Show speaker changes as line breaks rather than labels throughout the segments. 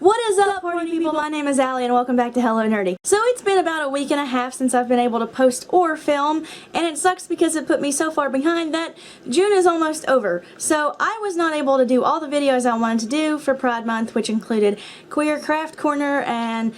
What is up, party people? My name is Allie and welcome back to Hello Nerdy. So it's been about a week and a half since I've been able to post or film, and it sucks because it put me so far behind that June is almost over. So I was not able to do all the videos I wanted to do for Pride Month, which included Queer Craft Corner and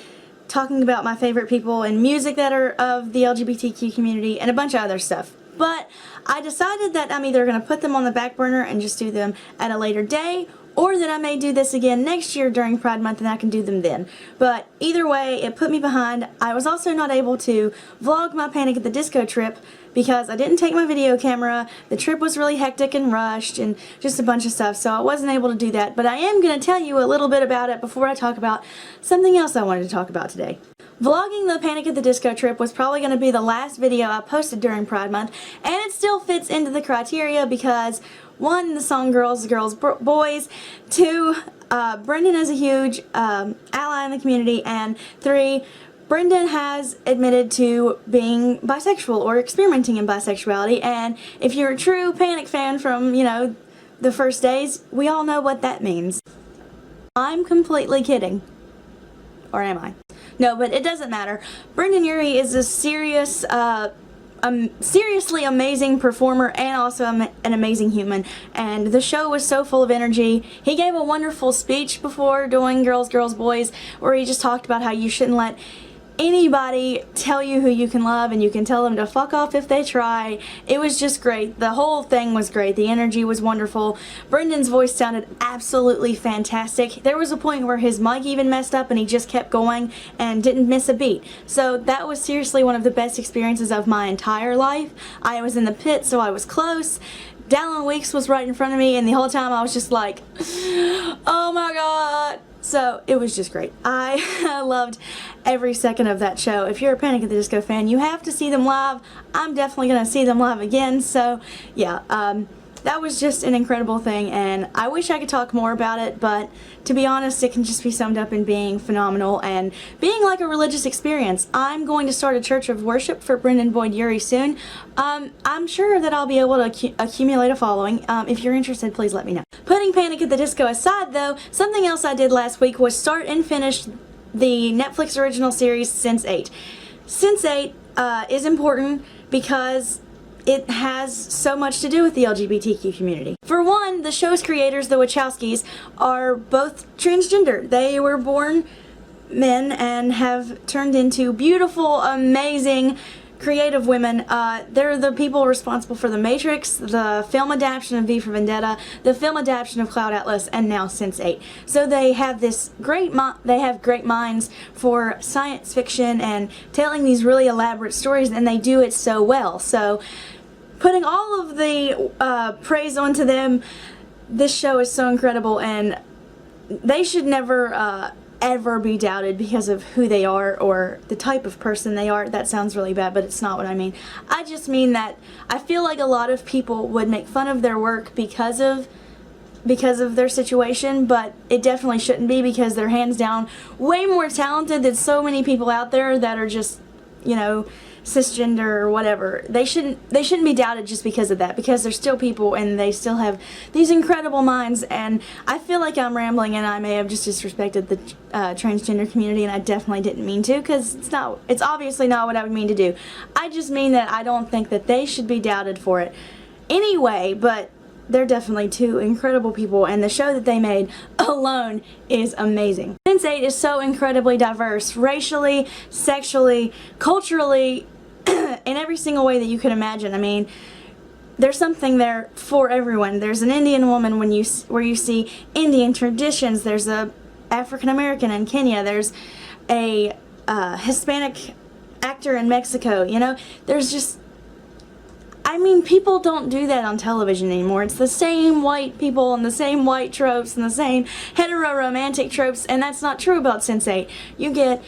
talking about my favorite people and music that are of the LGBTQ community and a bunch of other stuff. But I decided that I'm either going to put them on the back burner and just do them at a later day, or that I may do this again next year during Pride Month and I can do them then. But either way, it put me behind. I was also not able to vlog my Panic at the Disco trip because I didn't take my video camera. The trip was really hectic and rushed and just a bunch of stuff, so I wasn't able to do that. But I am going to tell you a little bit about it before I talk about something else I wanted to talk about today. Vlogging the Panic at the Disco trip was probably going to be the last video I posted during Pride Month, and it still fits into the criteria because 1, the song Girls, Girls, Boys, 2, Brendan is a huge ally in the community, and 3, Brendan has admitted to being bisexual or experimenting in bisexuality, and if you're a true Panic fan from, you know, the first days, we all know what that means. I'm completely kidding. Or am I? No, but it doesn't matter. Brendan Urie is a seriously amazing performer and also an amazing human, and the show was so full of energy. He gave a wonderful speech before doing Girls, Girls, Boys, where he just talked about how you shouldn't let anybody tell you who you can love, and you can tell them to fuck off if they try. It was just great. The whole thing was great. The energy was wonderful. Brendan's voice sounded absolutely fantastic. There was a point where his mic even messed up and he just kept going and didn't miss a beat. So that was seriously one of the best experiences of my entire life. I was in the pit, so I was close. Dallin Weeks was right in front of me, and the whole time I was just like, oh my god. So it was just great. I loved every second of that show. If you're a Panic at the Disco fan, you have to see them live. I'm definitely going to see them live again. So yeah, that was just an incredible thing, and I wish I could talk more about it, but to be honest, it can just be summed up in being phenomenal and being like a religious experience. I'm going to start a church of worship for Brendan Boyd Urie soon. I'm sure that I'll be able to accumulate a following. If you're interested, please let me know. Putting Panic at the Disco aside, though, something else I did last week was start and finish the Netflix original series Sense8. Sense8 is important because it has so much to do with the LGBTQ community. For one, the show's creators, the Wachowskis, are both transgender. They were born men and have turned into beautiful, amazing, creative women. They're the people responsible for The Matrix, the film adaptation of V for Vendetta, the film adaptation of Cloud Atlas, and now Sense8. So they have this great great minds for science fiction and telling these really elaborate stories, and they do it so well. So putting all of the praise onto them, this show is so incredible, and they should never ever be doubted because of who they are or the type of person they are. That sounds really bad, but it's not what I mean. I just mean that I feel like a lot of people would make fun of their work because of their situation, but it definitely shouldn't be, because they're hands down way more talented than so many people out there that are just, you know, cisgender or whatever. They shouldn't be doubted just because of that, because they're still people and they still have these incredible minds. And I feel like I'm rambling and I may have just disrespected the transgender community, and I definitely didn't mean to, because it's obviously not what I would mean to do. I just mean that I don't think that they should be doubted for it anyway, but they're definitely two incredible people, and the show that they made alone is amazing. Sense8 is so incredibly diverse, racially, sexually, culturally, in every single way that you could imagine. I mean, there's something there for everyone. There's an Indian woman where you see Indian traditions. There's a African American in Kenya. There's a Hispanic actor in Mexico. You know, there's just, I mean, people don't do that on television anymore. It's the same white people and the same white tropes and the same hetero-romantic tropes, and that's not true about Sense8. You get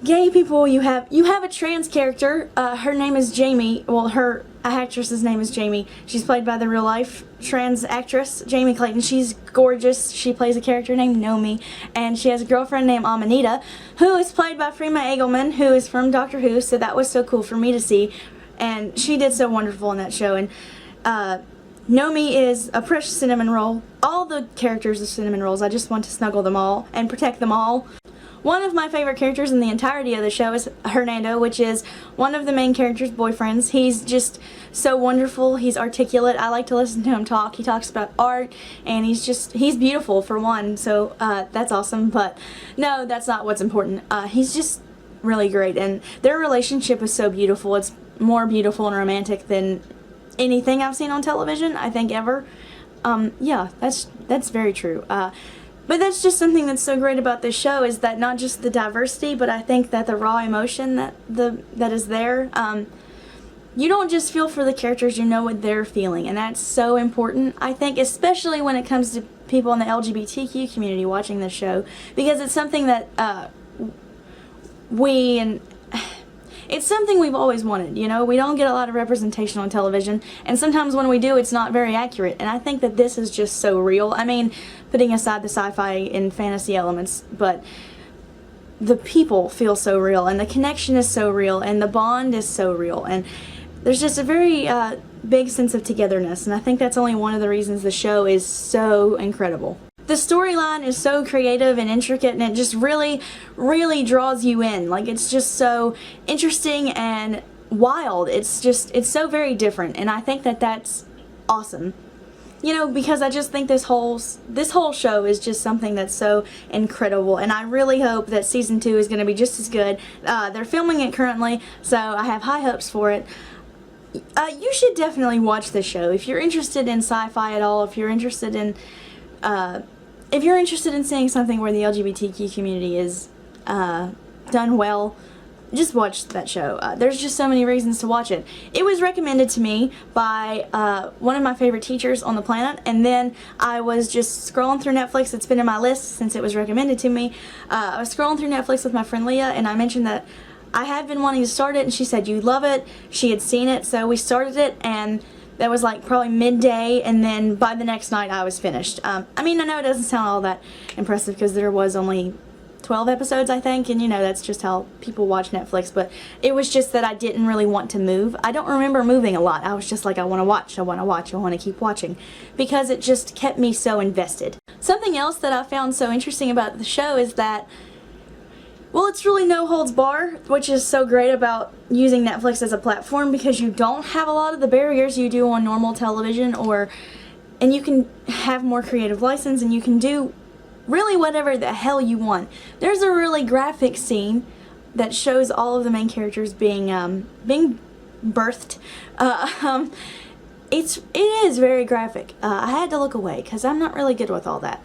gay people, you have a trans character. Her name is Jamie. Well, her actress's name is Jamie. She's played by the real-life trans actress, Jamie Clayton. She's gorgeous. She plays a character named Nomi, and she has a girlfriend named Amanita, who is played by Freema Eagleman, who is from Doctor Who, so that was so cool for me to see. And she did so wonderful in that show. And Nomi is a precious cinnamon roll. All the characters are cinnamon rolls. I just want to snuggle them all and protect them all. One of my favorite characters in the entirety of the show is Hernando, which is one of the main character's boyfriends. He's just so wonderful. He's articulate. I like to listen to him talk. He talks about art, and he's beautiful for one, so that's awesome. But no, that's not what's important. He's just really great, and their relationship is so beautiful. It's more beautiful and romantic than anything I've seen on television, I think, ever. Yeah, that's very true. But that's just something that's so great about this show, is that not just the diversity, but I think that the raw emotion that is there. You don't just feel for the characters, you know what they're feeling, and that's so important, I think, especially when it comes to people in the LGBTQ community watching this show, because it's something that it's something we've always wanted, you know? We don't get a lot of representation on television, and sometimes when we do, it's not very accurate, and I think that this is just so real. I mean, putting aside the sci-fi and fantasy elements, but the people feel so real, and the connection is so real, and the bond is so real, and there's just a very big sense of togetherness, and I think that's only one of the reasons the show is so incredible. The storyline is so creative and intricate, and it just really, really draws you in. Like, it's just so interesting and wild. It's so very different, and I think that that's awesome. You know, because I just think this whole show is just something that's so incredible, and I really hope that season 2 is going to be just as good. They're filming it currently, so I have high hopes for it. You should definitely watch this show if you're interested in sci-fi at all. If you're interested in seeing something where the LGBTQ community is done well, just watch that show. There's just so many reasons to watch it. It was recommended to me by one of my favorite teachers on the planet, and then I was just scrolling through Netflix. It's been in my list since it was recommended to me. I was scrolling through Netflix with my friend Leah, and I mentioned that I had been wanting to start it, and she said, "You love it." She had seen it, so we started it, and that was like probably midday, and then by the next night I was finished. I mean, I know it doesn't sound all that impressive because there was only 12 episodes, I think, and you know, that's just how people watch Netflix, but it was just that I didn't really want to move. I don't remember moving a lot. I was just like, I want to watch, I want to watch, I want to keep watching, because it just kept me so invested. Something else that I found so interesting about the show is that, well, it's really no holds bar, which is so great about using Netflix as a platform, because you don't have a lot of the barriers you do on normal television, and you can have more creative license, and you can do really whatever the hell you want. There's a really graphic scene that shows all of the main characters being birthed. It is very graphic. I had to look away because I'm not really good with all that.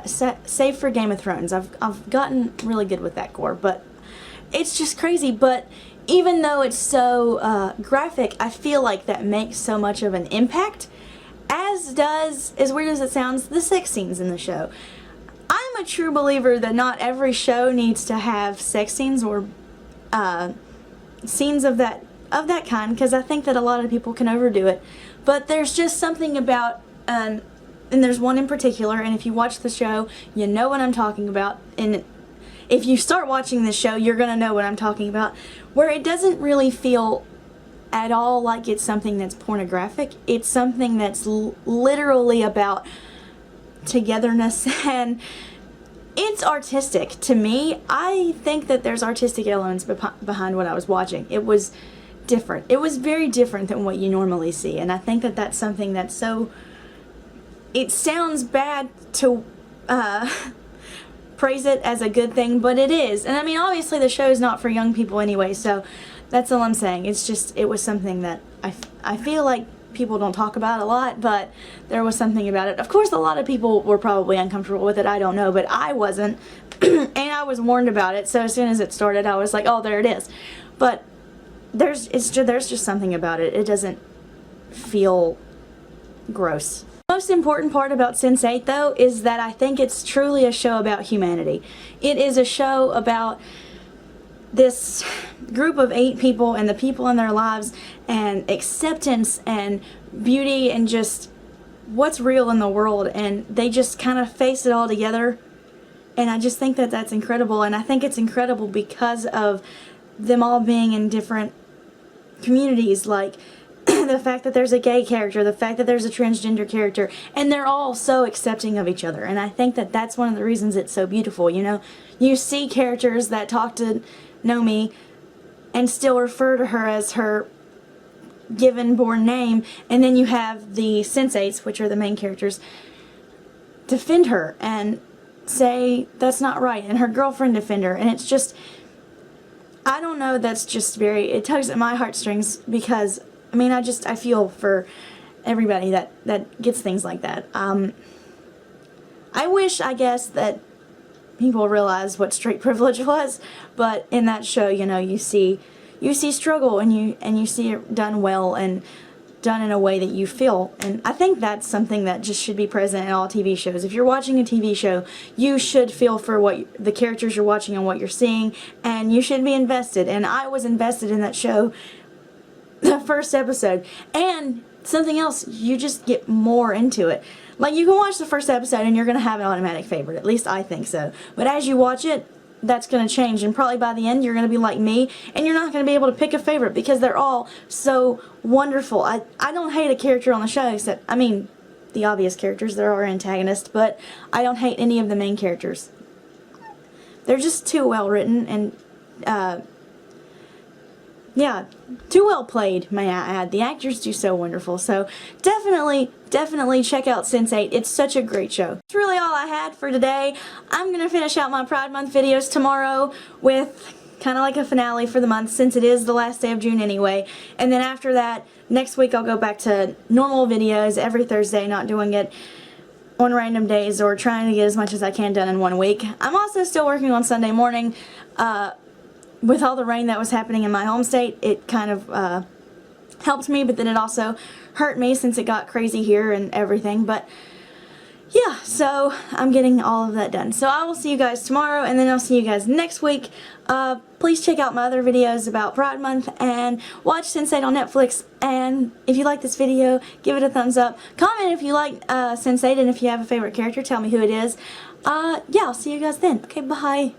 Save for Game of Thrones. I've gotten really good with that gore, but it's just crazy. But even though it's so graphic, I feel like that makes so much of an impact, as does, as weird as it sounds, the sex scenes in the show. I'm a true believer that not every show needs to have sex scenes or scenes of that kind, because I think that a lot of people can overdo it. But there's just something about and there's one in particular, and if you watch the show, you know what I'm talking about, and if you start watching this show, you're gonna know what I'm talking about, where it doesn't really feel at all like it's something that's pornographic. It's something that's literally about togetherness, and it's artistic. To me, I think that there's artistic elements behind what I was watching. It was different. It was very different than what you normally see, and I think that that's something that's so... It sounds bad to praise it as a good thing, but it is. And I mean, obviously the show is not for young people anyway, so that's all I'm saying. It's just, it was something that I feel like people don't talk about a lot, but there was something about it. Of course, a lot of people were probably uncomfortable with it, I don't know, but I wasn't. And I was warned about it, so as soon as it started, I was like, oh, there it is. But there's just something about it. It doesn't feel gross. The most important part about Sense8, though, is that I think it's truly a show about humanity. It is a show about this group of 8 people and the people in their lives, and acceptance and beauty and just what's real in the world, and they just kind of face it all together, and I just think that that's incredible. And I think it's incredible because of them all being in different communities. Like the fact that there's a gay character, the fact that there's a transgender character, and they're all so accepting of each other. And I think that that's one of the reasons it's so beautiful, you know. You see characters that talk to Nomi and still refer to her as her given born name, and then you have the sensates, which are the main characters, defend her and say that's not right, and her girlfriend defend her, and it's just, I don't know, that's just very, it tugs at my heartstrings, because I mean, I feel for everybody that gets things like that. I wish, I guess, that people realized what straight privilege was, but in that show, you know, you see struggle, and you see it done well and done in a way that you feel. And I think that's something that just should be present in all TV shows. If you're watching a TV show, you should feel for what the characters you're watching and what you're seeing, and you should be invested. And I was invested in that show the first episode. And something else, you just get more into it. Like, you can watch the first episode and you're going to have an automatic favorite. At least I think so. But as you watch it, that's going to change, and probably by the end you're going to be like me, and you're not going to be able to pick a favorite because they're all so wonderful. I don't hate a character on the show, except, I mean, the obvious characters. There are antagonists, but I don't hate any of the main characters. They're just too well written, and yeah, too well played, may I add. The actors do so wonderful. So definitely check out Sense8. It's such a great show. That's really all I had for today. I'm going to finish out my Pride Month videos tomorrow with kind of like a finale for the month, since it is the last day of June anyway. And then after that, next week I'll go back to normal videos every Thursday, not doing it on random days, or trying to get as much as I can done in one week. I'm also still working on Sunday morning. With all the rain that was happening in my home state, it kind of helped me, but then it also hurt me since it got crazy here and everything. But yeah, so I'm getting all of that done. So I will see you guys tomorrow, and then I'll see you guys next week. Please check out my other videos about Pride Month, and watch Sense8 on Netflix. And if you like this video, give it a thumbs up. Comment if you like Sense8, and if you have a favorite character, tell me who it is. Yeah, I'll see you guys then. Okay, bye.